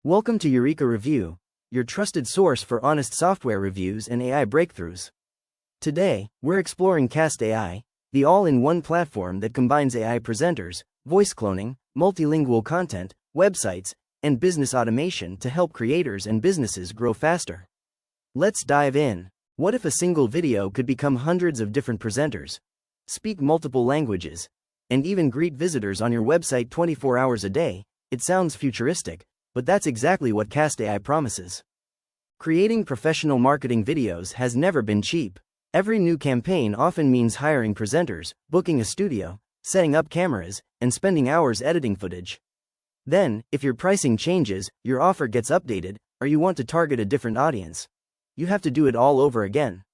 Welcome to Eureka Review, your trusted source for honest software reviews and AI breakthroughs. Today, we're exploring CastAI, the all-in-one platform that combines AI presenters, voice cloning, multilingual content, websites, and business automation to help creators and businesses grow faster. Let's dive in. What if a single video could become hundreds of different presenters, speak multiple languages, and even greet visitors on your website 24 hours a day? It sounds futuristic, but that's exactly what CastAI promises. Creating professional marketing videos has never been cheap. Every new campaign often means hiring presenters, booking a studio, setting up cameras, and spending hours editing footage. Then, if your pricing changes, your offer gets updated, or you want to target a different audience, you have to do it all over again.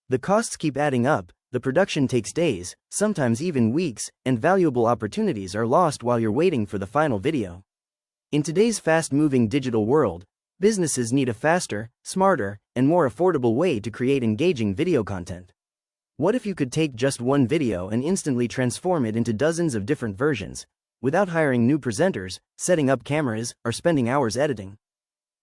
The costs keep adding up, the production takes days, sometimes even weeks, and valuable opportunities are lost while you're waiting for the final video. In today's fast-moving digital world, businesses need a faster, smarter, and more affordable way to create engaging video content. What if you could take just one video and instantly transform it into dozens of different versions, without hiring new presenters, setting up cameras, or spending hours editing?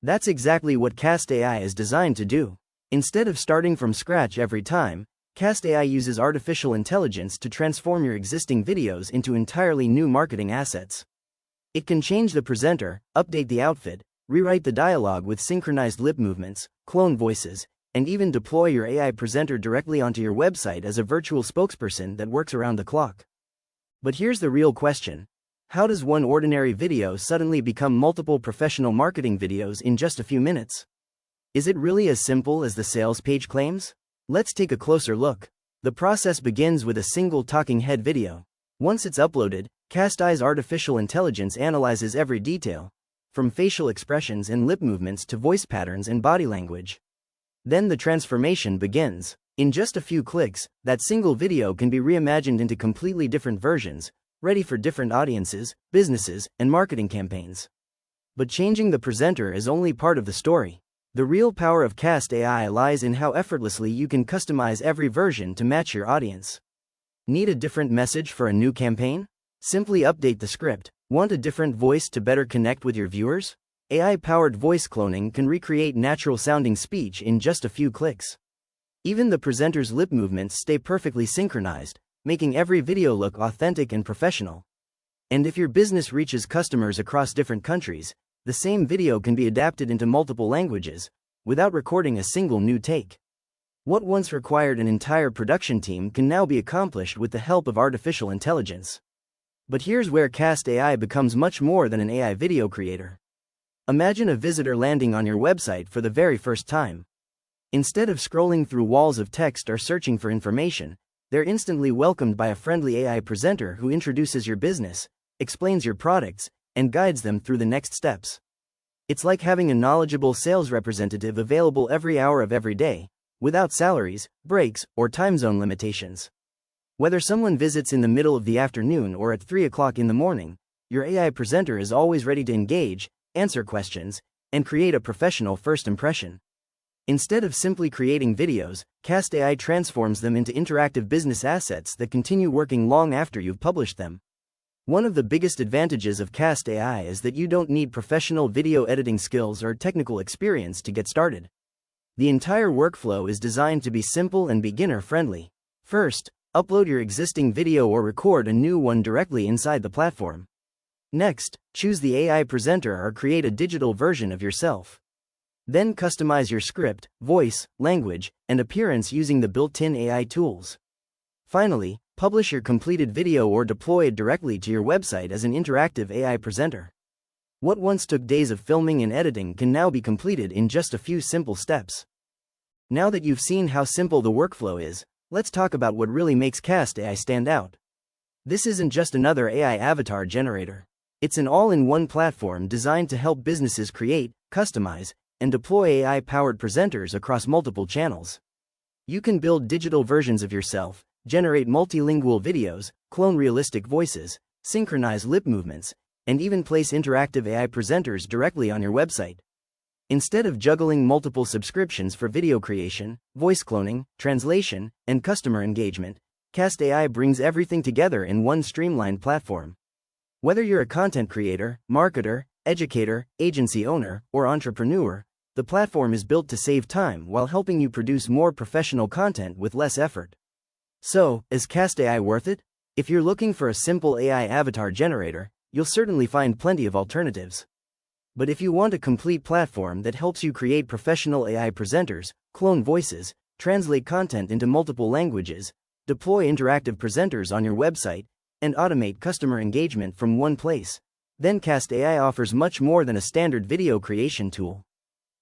That's exactly what CastAI is designed to do. Instead of starting from scratch every time, CastAI uses artificial intelligence to transform your existing videos into entirely new marketing assets. It can change the presenter, update the outfit, rewrite the dialogue with synchronized lip movements, clone voices, and even deploy your AI presenter directly onto your website as a virtual spokesperson that works around the clock. But here's the real question. How does one ordinary video suddenly become multiple professional marketing videos in just a few minutes? Is it really as simple as the sales page claims? Let's take a closer look. The process begins with a single talking head video. Once it's uploaded, CastAI's artificial intelligence analyzes every detail, from facial expressions and lip movements to voice patterns and body language. Then the transformation begins. In just a few clicks, that single video can be reimagined into completely different versions, ready for different audiences, businesses, and marketing campaigns. But changing the presenter is only part of the story. The real power of CastAI lies in how effortlessly you can customize every version to match your audience. Need a different message for a new campaign? Simply update the script. Want a different voice to better connect with your viewers? AI-powered voice cloning can recreate natural-sounding speech in just a few clicks. Even the presenter's lip movements stay perfectly synchronized, making every video look authentic and professional. And if your business reaches customers across different countries, the same video can be adapted into multiple languages, without recording a single new take. What once required an entire production team can now be accomplished with the help of artificial intelligence. But here's where CastAI becomes much more than an AI video creator. Imagine a visitor landing on your website for the very first time. Instead of scrolling through walls of text or searching for information, they're instantly welcomed by a friendly AI presenter who introduces your business, explains your products, and guides them through the next steps. It's like having a knowledgeable sales representative available every hour of every day, without salaries, breaks, or time zone limitations. Whether someone visits in the middle of the afternoon or at 3 o'clock in the morning, your AI presenter is always ready to engage, answer questions, and create a professional first impression. Instead of simply creating videos, CastAI transforms them into interactive business assets that continue working long after you've published them. One of the biggest advantages of CastAI is that you don't need professional video editing skills or technical experience to get started. The entire workflow is designed to be simple and beginner-friendly. First, upload your existing video or record a new one directly inside the platform. Next, choose the AI presenter or create a digital version of yourself. Then customize your script, voice, language, and appearance using the built-in AI tools. Finally, publish your completed video or deploy it directly to your website as an interactive AI presenter. What once took days of filming and editing can now be completed in just a few simple steps. Now that you've seen how simple the workflow is, let's talk about what really makes CastAI stand out. This isn't just another AI avatar generator. It's an all-in-one platform designed to help businesses create, customize, and deploy AI-powered presenters across multiple channels. You can build digital versions of yourself, generate multilingual videos, clone realistic voices, synchronize lip movements, and even place interactive AI presenters directly on your website. Instead of juggling multiple subscriptions for video creation, voice cloning, translation, and customer engagement, CastAI brings everything together in one streamlined platform. Whether you're a content creator, marketer, educator, agency owner, or entrepreneur, the platform is built to save time while helping you produce more professional content with less effort. So, is CastAI worth it? If you're looking for a simple AI avatar generator, you'll certainly find plenty of alternatives. But if you want a complete platform that helps you create professional AI presenters, clone voices, translate content into multiple languages, deploy interactive presenters on your website, and automate customer engagement from one place, then CastAI offers much more than a standard video creation tool.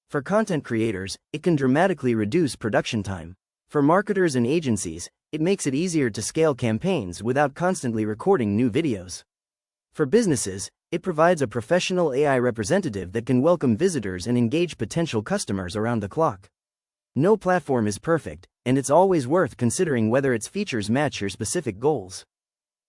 For content creators, it can dramatically reduce production time. For marketers and agencies, it makes it easier to scale campaigns without constantly recording new videos. For businesses, it provides a professional AI representative that can welcome visitors and engage potential customers around the clock. No platform is perfect, and it's always worth considering whether its features match your specific goals.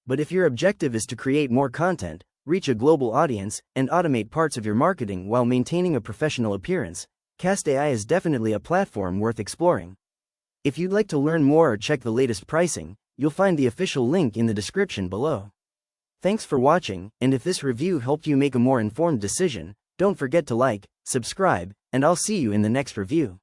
But if your objective is to create more content, reach a global audience, and automate parts of your marketing while maintaining a professional appearance, CastAI is definitely a platform worth exploring. If you'd like to learn more or check the latest pricing, you'll find the official link in the description below. Thanks for watching, and if this review helped you make a more informed decision, don't forget to like, subscribe, and I'll see you in the next review.